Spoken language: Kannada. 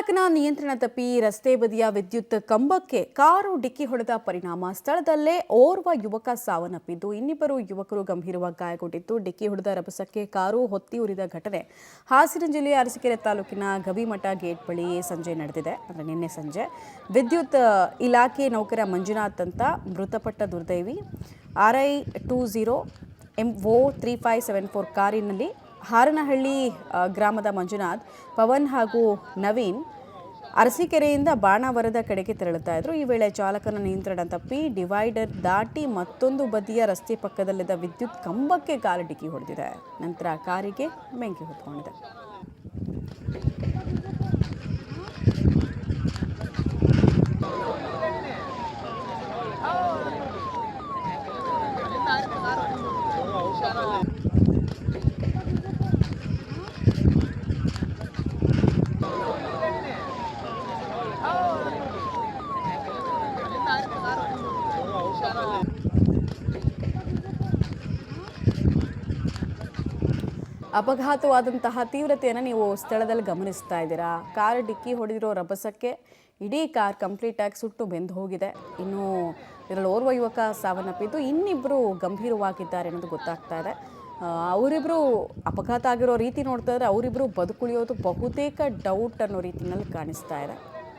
ಚಾಲಕನ ನಿಯಂತ್ರಣ ತಪ್ಪಿ ರಸ್ತೆ ಬದಿಯ ವಿದ್ಯುತ್ ಕಂಬಕ್ಕೆ ಕಾರು ಡಿಕ್ಕಿ ಹೊಡೆದ ಪರಿಣಾಮ ಸ್ಥಳದಲ್ಲೇ ಓರ್ವ ಯುವಕ ಸಾವನ್ನಪ್ಪಿದ್ದು ಇನ್ನಿಬ್ಬರು ಯುವಕರು ಗಂಭೀರವಾಗಿ ಗಾಯಗೊಂಡಿದ್ದು. ಡಿಕ್ಕಿ ಹೊಡೆದ ರಭಸಕ್ಕೆ ಕಾರು ಹೊತ್ತಿ ಉರಿದ ಘಟನೆ ಹಾಸನ ಜಿಲ್ಲೆಯ ಅರಸೀಕೆರೆ ತಾಲೂಕಿನ ಗವಿಮಠ ಗೇಟ್ ಬಳಿ ಸಂಜೆ ನಡೆದಿದೆ. ಅಂದರೆ ನಿನ್ನೆ ಸಂಜೆ ವಿದ್ಯುತ್ ಇಲಾಖೆ ನೌಕರ ಮಂಜುನಾಥ್ ಅಂತ ಮೃತಪಟ್ಟ ದುರ್ದೈವಿ. RI20 MO 3574 ಕಾರಿನಲ್ಲಿ ಹಾರನಹಳ್ಳಿ ಗ್ರಾಮದ ಮಂಜುನಾಥ್, ಪವನ್ ಹಾಗೂ ನವೀನ್ ಅರಸೀಕೆರೆಯಿಂದ ಬಾಣಾವರದ ಕಡೆಗೆ ತೆರಳುತ್ತಾ ಇದ್ರು. ಈ ವೇಳೆ ಚಾಲಕನ ನಿಯಂತ್ರಣ ತಪ್ಪಿ ಡಿವೈಡರ್ ದಾಟಿ ಮತ್ತೊಂದು ಬದಿಯ ರಸ್ತೆ ಪಕ್ಕದಲ್ಲಿದ್ದ ವಿದ್ಯುತ್ ಕಂಬಕ್ಕೆ ಕಾರು ಡಿಕ್ಕಿ ಹೊಡೆದಿದೆ. ನಂತರ ಕಾರಿಗೆ ಬೆಂಕಿ ಹೊತ್ಕೊಂಡಿದೆ. ಅಪಘಾತವಾದಂತಹ ತೀವ್ರತೆಯನ್ನು ನೀವು ಸ್ಥಳದಲ್ಲಿ ಗಮನಿಸ್ತಾ ಇದ್ದೀರಾ. ಕಾರ್ ಡಿಕ್ಕಿ ಹೊಡೆದಿರೋ ರಭಸಕ್ಕೆ ಇಡೀ ಕಾರ್ ಕಂಪ್ಲೀಟಾಗಿ ಸುಟ್ಟು ಬೆಂದು ಹೋಗಿದೆ. ಇನ್ನು ಇದರಲ್ಲಿ ಓರ್ವ ಯುವಕ ಸಾವನ್ನಪ್ಪಿದ್ದು, ಇನ್ನಿಬ್ಬರು ಗಂಭೀರವಾಗಿದ್ದಾರೆ ಅನ್ನೋದು ಗೊತ್ತಾಗ್ತಾ ಇದೆ. ಅವರಿಬ್ಬರು ಅಪಘಾತ ಆಗಿರೋ ರೀತಿ ನೋಡ್ತಾ ಇದ್ರೆ ಅವರಿಬ್ಬರು ಬದುಕುಳಿಯೋದು ಬಹುತೇಕ ಡೌಟ್ ಅನ್ನೋ ರೀತಿಯಲ್ಲಿ ಕಾಣಿಸ್ತಾ ಇದೆ.